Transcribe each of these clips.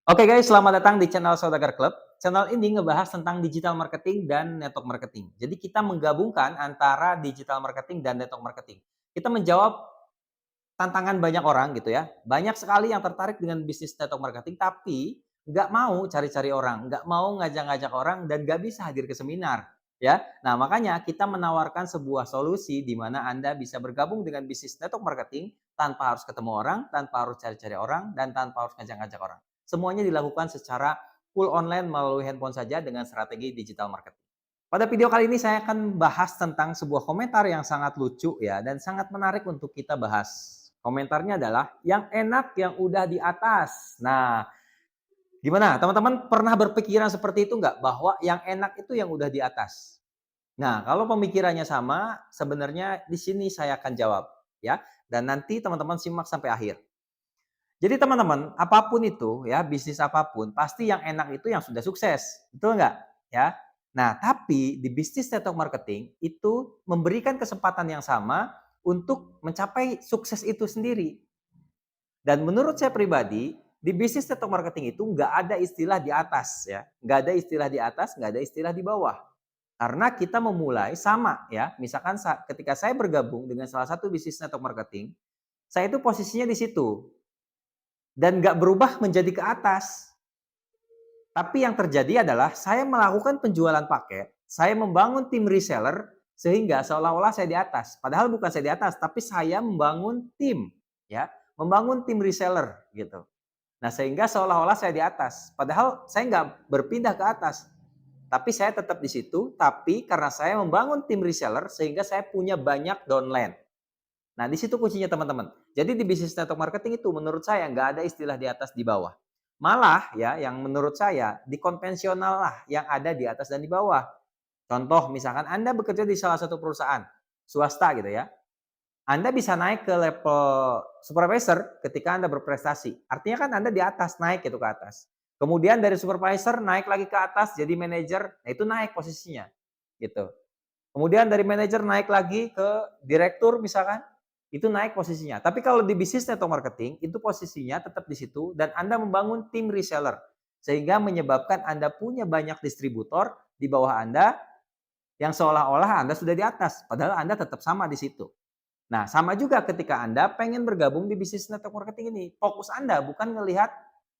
Oke guys, selamat datang di channel Saudagar Club. Channel ini ngebahas tentang digital marketing dan network marketing. Jadi kita menggabungkan antara digital marketing dan network marketing. Kita menjawab tantangan banyak orang gitu ya. Banyak sekali yang tertarik dengan bisnis network marketing, tapi nggak mau cari-cari orang, nggak mau ngajak-ngajak orang, dan nggak bisa hadir ke seminar. Ya, nah makanya kita menawarkan sebuah solusi di mana Anda bisa bergabung dengan bisnis network marketing tanpa harus ketemu orang, tanpa harus cari-cari orang, dan tanpa harus ngajak-ngajak orang. Semuanya dilakukan secara full online melalui handphone saja dengan strategi digital marketing. Pada video kali ini saya akan bahas tentang sebuah komentar yang sangat lucu ya dan sangat menarik untuk kita bahas. Komentarnya adalah yang enak yang udah di atas. Nah, gimana? Teman-teman pernah berpikiran seperti itu nggak? Bahwa yang enak itu yang udah di atas. Nah, kalau pemikirannya sama, sebenarnya di sini saya akan jawab ya. Dan nanti teman-teman simak sampai akhir. Jadi teman-teman, apapun itu ya, bisnis apapun, pasti yang enak itu yang sudah sukses. Betul nggak? Ya. Nah, tapi di bisnis network marketing itu memberikan kesempatan yang sama untuk mencapai sukses itu sendiri. Dan menurut saya pribadi, di bisnis network marketing itu nggak ada istilah di atas ya. Nggak ada istilah di atas, nggak ada istilah di bawah. Karena kita memulai sama ya. Misalkan ketika saya bergabung dengan salah satu bisnis network marketing, saya itu posisinya di situ dan nggak berubah menjadi ke atas. Tapi yang terjadi adalah saya melakukan penjualan paket, saya membangun tim reseller sehingga seolah-olah saya di atas. Padahal bukan saya di atas, tapi saya membangun tim, ya, membangun tim reseller gitu. Nah, sehingga seolah-olah saya di atas. Padahal saya nggak berpindah ke atas, tapi saya tetap di situ. Tapi karena saya membangun tim reseller sehingga saya punya banyak downline. Nah, di situ kuncinya teman-teman. Jadi di bisnis network marketing itu menurut saya nggak ada istilah di atas di bawah. Malah ya yang menurut saya di konvensional lah yang ada di atas dan di bawah. Contoh misalkan Anda bekerja di salah satu perusahaan swasta gitu ya. Anda bisa naik ke level supervisor ketika Anda berprestasi. Artinya kan Anda di atas, naik gitu ke atas. Kemudian dari supervisor naik lagi ke atas jadi manajer, nah itu naik posisinya gitu. Kemudian dari manajer naik lagi ke direktur misalkan, itu naik posisinya. Tapi kalau di bisnis network marketing, itu posisinya tetap di situ dan Anda membangun tim reseller. Sehingga menyebabkan Anda punya banyak distributor di bawah Anda yang seolah-olah Anda sudah di atas. Padahal Anda tetap sama di situ. Nah, sama juga ketika Anda pengen bergabung di bisnis network marketing ini. Fokus Anda bukan ngelihat,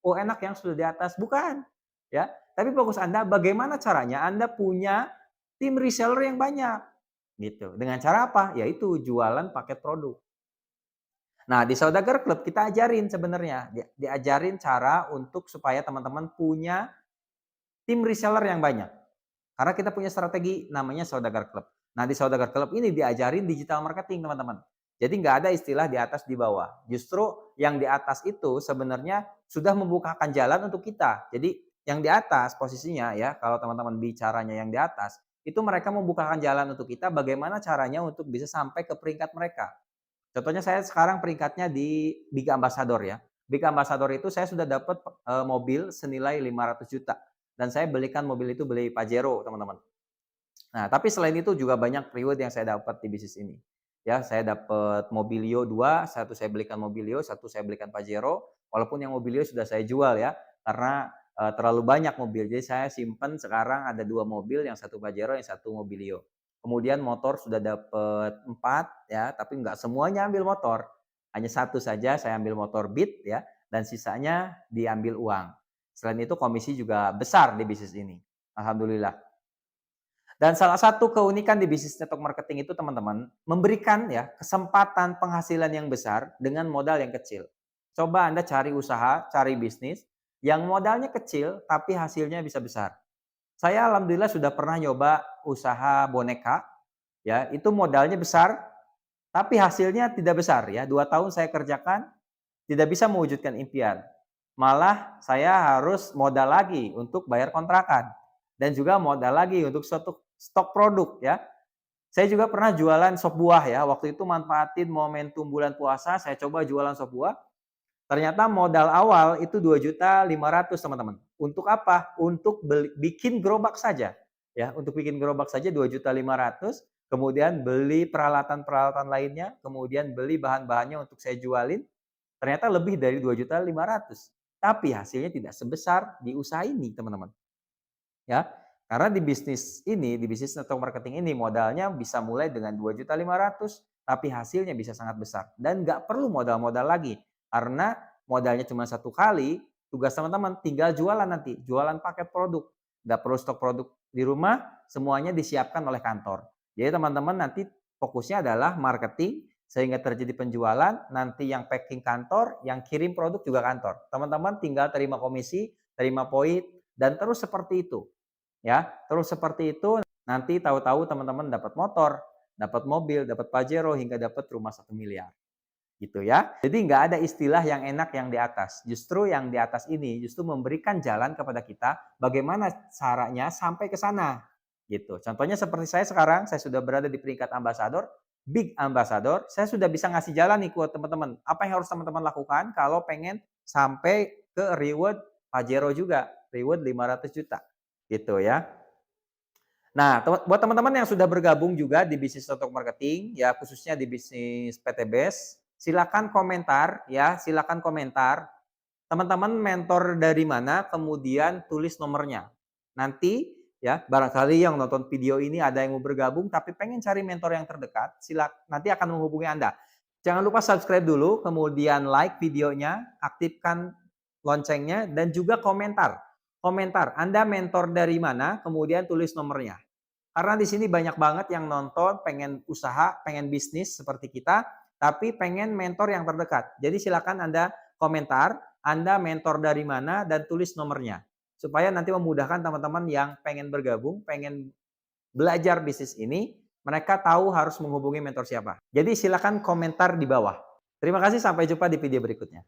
oh enak yang sudah di atas. Bukan. Ya, tapi fokus Anda bagaimana caranya Anda punya tim reseller yang banyak. Gitu. Dengan cara apa? Yaitu jualan paket produk. Nah, di Saudagar Club kita ajarin sebenarnya, diajarin cara untuk supaya teman-teman punya tim reseller yang banyak. Karena kita punya strategi namanya Saudagar Club. Nah, di Saudagar Club ini diajarin digital marketing, teman-teman. Jadi nggak ada istilah di atas di bawah. Justru yang di atas itu sebenarnya sudah membukakan jalan untuk kita. Jadi yang di atas posisinya ya, kalau teman-teman bicaranya yang di atas, itu mereka membukakan jalan untuk kita bagaimana caranya untuk bisa sampai ke peringkat mereka. Contohnya saya sekarang peringkatnya di Big Ambassador ya. Big Ambassador itu saya sudah dapat mobil senilai 500 juta dan saya belikan mobil itu beli Pajero, teman-teman. Nah, tapi selain itu juga banyak reward yang saya dapat di bisnis ini. Ya, saya dapat Mobilio 2, satu saya belikan Mobilio, satu saya belikan Pajero. Walaupun yang Mobilio sudah saya jual ya, karena terlalu banyak mobil. Jadi saya simpan sekarang ada 2 mobil, yang satu Pajero, yang satu Mobilio. Kemudian motor sudah dapat 4 ya, tapi nggak semuanya ambil motor. Hanya satu saja saya ambil motor Beat ya, dan sisanya diambil uang. Selain itu komisi juga besar di bisnis ini. Alhamdulillah. Dan salah satu keunikan di bisnis network marketing itu teman-teman, memberikan ya kesempatan penghasilan yang besar dengan modal yang kecil. Coba Anda cari usaha, cari bisnis yang modalnya kecil tapi hasilnya bisa besar. Saya alhamdulillah sudah pernah nyoba usaha boneka, ya itu modalnya besar tapi hasilnya tidak besar ya. 2 tahun saya kerjakan tidak bisa mewujudkan impian. Malah saya harus modal lagi untuk bayar kontrakan dan juga modal lagi untuk suatu stok produk ya. Saya juga pernah jualan sop buah ya. Waktu itu manfaatin momentum bulan puasa, saya coba jualan sop buah. Ternyata modal awal itu 2.500.000 teman-teman. Untuk apa? Untuk bikin gerobak saja. Ya, untuk bikin gerobak saja 2.500.000. Kemudian beli peralatan-peralatan lainnya, kemudian beli bahan-bahannya untuk saya jualin. Ternyata lebih dari 2.500.000. tapi hasilnya tidak sebesar di usaha ini, teman-teman. Ya, karena di bisnis ini, di bisnis network marketing ini modalnya bisa mulai dengan 2.500.000, tapi hasilnya bisa sangat besar dan nggak perlu modal-modal lagi. Karena modalnya cuma satu kali, tugas teman-teman tinggal jualan nanti, jualan paket produk. Nggak perlu stok produk di rumah, semuanya disiapkan oleh kantor. Jadi teman-teman nanti fokusnya adalah marketing sehingga terjadi penjualan, nanti yang packing kantor, yang kirim produk juga kantor. Teman-teman tinggal terima komisi, terima poin, dan terus seperti itu. Ya, terus seperti itu nanti tahu-tahu teman-teman dapat motor, dapat mobil, dapat Pajero hingga dapat rumah 1 miliar. Gitu ya. Jadi nggak ada istilah yang enak yang di atas. Justru yang di atas ini justru memberikan jalan kepada kita bagaimana caranya sampai ke sana. Gitu. Contohnya seperti saya sekarang, saya sudah berada di peringkat ambasador, big ambassador, saya sudah bisa ngasih jalan nih buat teman-teman. Apa yang harus teman-teman lakukan kalau pengen sampai ke reward Pajero juga, reward 500 juta. Gitu ya. Nah, buat teman-teman yang sudah bergabung juga di bisnis network marketing, ya khususnya di bisnis PTBS, silakan komentar ya, silakan komentar. Teman-teman mentor dari mana, kemudian tulis nomornya. Nanti ya, barangkali yang nonton video ini ada yang mau bergabung tapi pengen cari mentor yang terdekat, nanti akan menghubungi Anda. Jangan lupa subscribe dulu, kemudian like videonya, aktifkan loncengnya dan juga komentar. Komentar, Anda mentor dari mana, kemudian tulis nomornya. Karena di sini banyak banget yang nonton, pengen usaha, pengen bisnis seperti kita, tapi pengen mentor yang terdekat. Jadi silakan Anda komentar, Anda mentor dari mana dan tulis nomornya. Supaya nanti memudahkan teman-teman yang pengen bergabung, pengen belajar bisnis ini, mereka tahu harus menghubungi mentor siapa. Jadi silakan komentar di bawah. Terima kasih, sampai jumpa di video berikutnya.